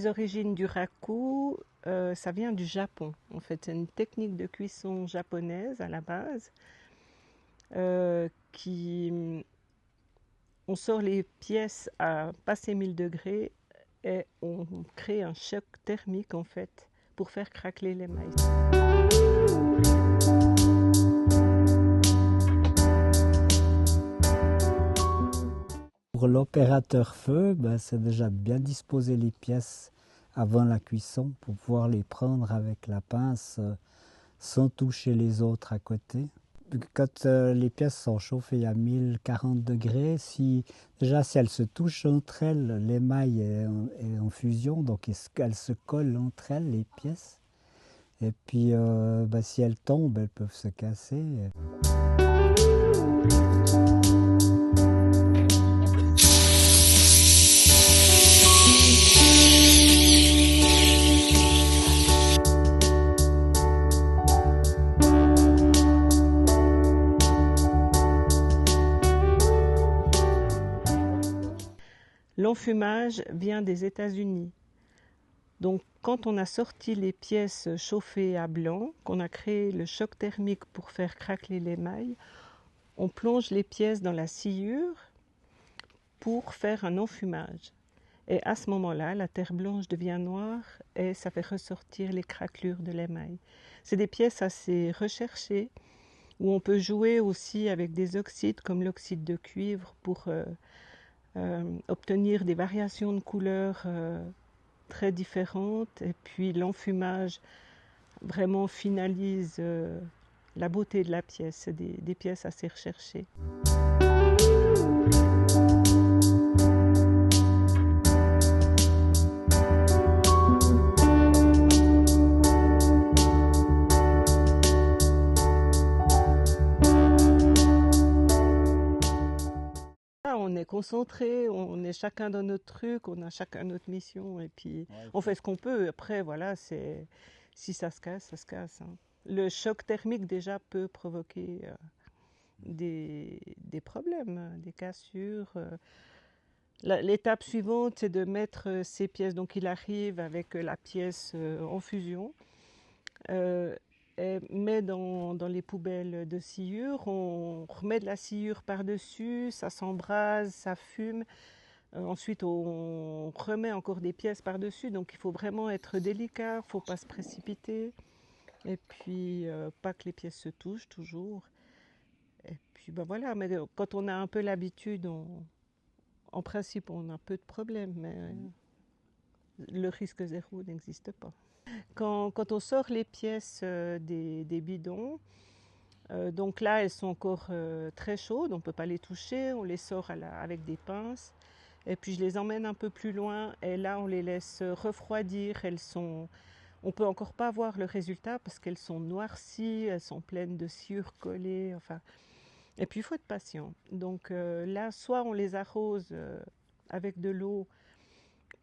les origines du raku, ça vient du Japon. En fait, c'est une technique de cuisson japonaise à la base. On sort les pièces à passer 1000 degrés et on crée un choc thermique en fait pour faire craqueler les mailles. Pour l'opérateur feu, c'est déjà de bien disposer les pièces avant la cuisson pour pouvoir les prendre avec la pince sans toucher les autres à côté. Quand les pièces sont chauffées à 1040 degrés, si elles se touchent entre elles, l'émail est en fusion, donc elles se collent entre elles, les pièces. Et puis si elles tombent, elles peuvent se casser. L'enfumage vient des États-Unis. Donc quand on a sorti les pièces chauffées à blanc, qu'on a créé le choc thermique pour faire craqueler l'émail, on plonge les pièces dans la sciure pour faire un enfumage. Et à ce moment-là, la terre blanche devient noire et ça fait ressortir les craquelures de l'émail. C'est des pièces assez recherchées où on peut jouer aussi avec des oxydes comme l'oxyde de cuivre pour obtenir des variations de couleurs très différentes. Et puis l'enfumage vraiment finalise la beauté de la pièce. C'est des pièces assez recherchées. On est concentré, on est chacun dans notre truc, on a chacun notre mission et puis on fait ce qu'on peut. Après, voilà, si ça se casse, ça se casse. Hein. Le choc thermique déjà peut provoquer des problèmes, des cassures. L'étape suivante, c'est de mettre ces pièces. Donc il arrive avec la pièce en fusion. Et met dans les poubelles de sciure, on remet de la sciure par-dessus, ça s'embrase, ça fume. Ensuite, on remet encore des pièces par-dessus, donc il faut vraiment être délicat, il ne faut pas se précipiter. Et puis, pas que les pièces se touchent toujours. Et puis, voilà, mais quand on a un peu l'habitude, en principe, on a peu de problèmes, mais le risque zéro n'existe pas. Quand on sort les pièces des bidons, donc là elles sont encore très chaudes, on ne peut pas les toucher, on les sort avec des pinces. Et puis je les emmène un peu plus loin et là on les laisse refroidir. On ne peut encore pas voir le résultat parce qu'elles sont noircies, elles sont pleines de sciure collée. Enfin. Et puis il faut être patient. Donc là, soit on les arrose avec de l'eau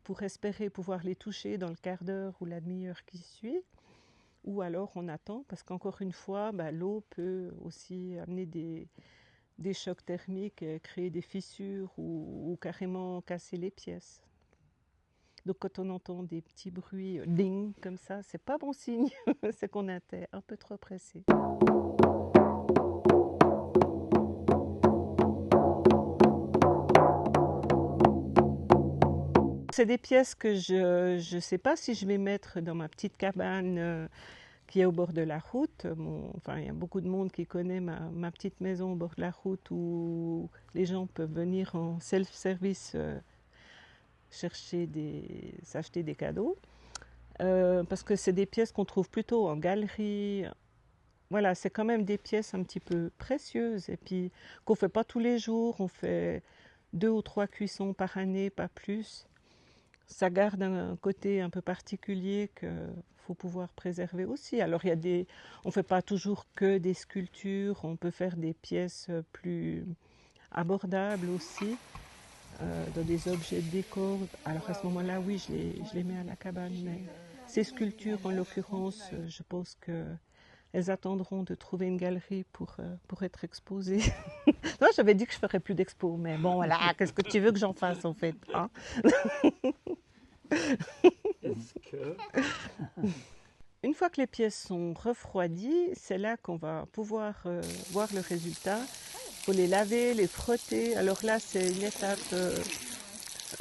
pour espérer pouvoir les toucher dans le quart d'heure ou la demi-heure qui suit, ou alors on attend parce qu'encore une fois, l'eau peut aussi amener des chocs thermiques, créer des fissures ou carrément casser les pièces. Donc quand on entend des petits bruits ding comme ça, c'est pas bon signe, c'est qu'on était un peu trop pressé. C'est des pièces que je ne sais pas si je vais mettre dans ma petite cabane qui est au bord de la route. Il y a beaucoup de monde qui connaît ma petite maison au bord de la route où les gens peuvent venir en self-service s'acheter des cadeaux. Parce que c'est des pièces qu'on trouve plutôt en galerie. Voilà, c'est quand même des pièces un petit peu précieuses et puis qu'on ne fait pas tous les jours. On fait 2 ou 3 cuissons par année, pas plus. Ça garde un côté un peu particulier qu'il faut pouvoir préserver aussi. Alors on ne fait pas toujours que des sculptures, on peut faire des pièces plus abordables aussi, dans des objets de décor. Alors à ce moment-là, oui, je les mets à la cabane, mais ces sculptures en l'occurrence, je pense qu'elles attendront de trouver une galerie pour être exposées. Moi, j'avais dit que je ne ferais plus d'expo, mais bon, voilà, qu'est-ce que tu veux que j'en fasse en fait, hein? Une fois que les pièces sont refroidies, c'est là qu'on va pouvoir voir le résultat. Il faut les laver, les frotter. Alors là, c'est une étape.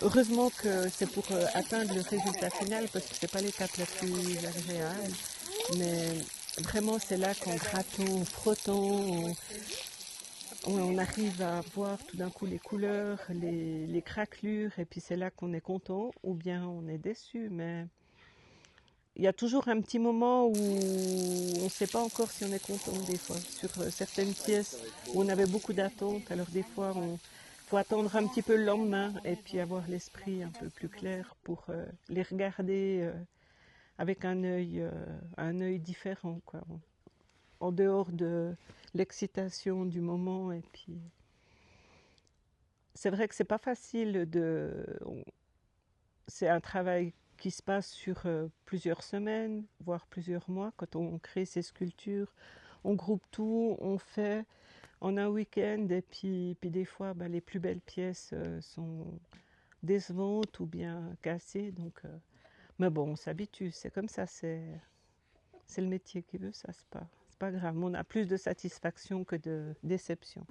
Heureusement que c'est pour atteindre le résultat final, parce que c'est pas l'étape la plus agréable. Mais vraiment, c'est là qu'en grattant, en frottant, on arrive à voir tout d'un coup les couleurs, les craquelures, et puis c'est là qu'on est content, ou bien on est déçu. Mais il y a toujours un petit moment où on ne sait pas encore si on est content des fois. Sur certaines pièces où on avait beaucoup d'attentes, alors des fois il faut attendre un petit peu le lendemain et puis avoir l'esprit un peu plus clair pour les regarder avec un œil différent, quoi. En dehors de l'excitation du moment. Et puis c'est vrai que c'est pas facile c'est un travail qui se passe sur plusieurs semaines, voire plusieurs mois. Quand on crée ces sculptures, on groupe tout, on fait en un week-end, et puis des fois, les plus belles pièces sont décevantes ou bien cassées. Donc, mais bon, on s'habitue, c'est comme ça, c'est le métier qui veut ça, c'est pas grave. On a plus de satisfaction que de déception.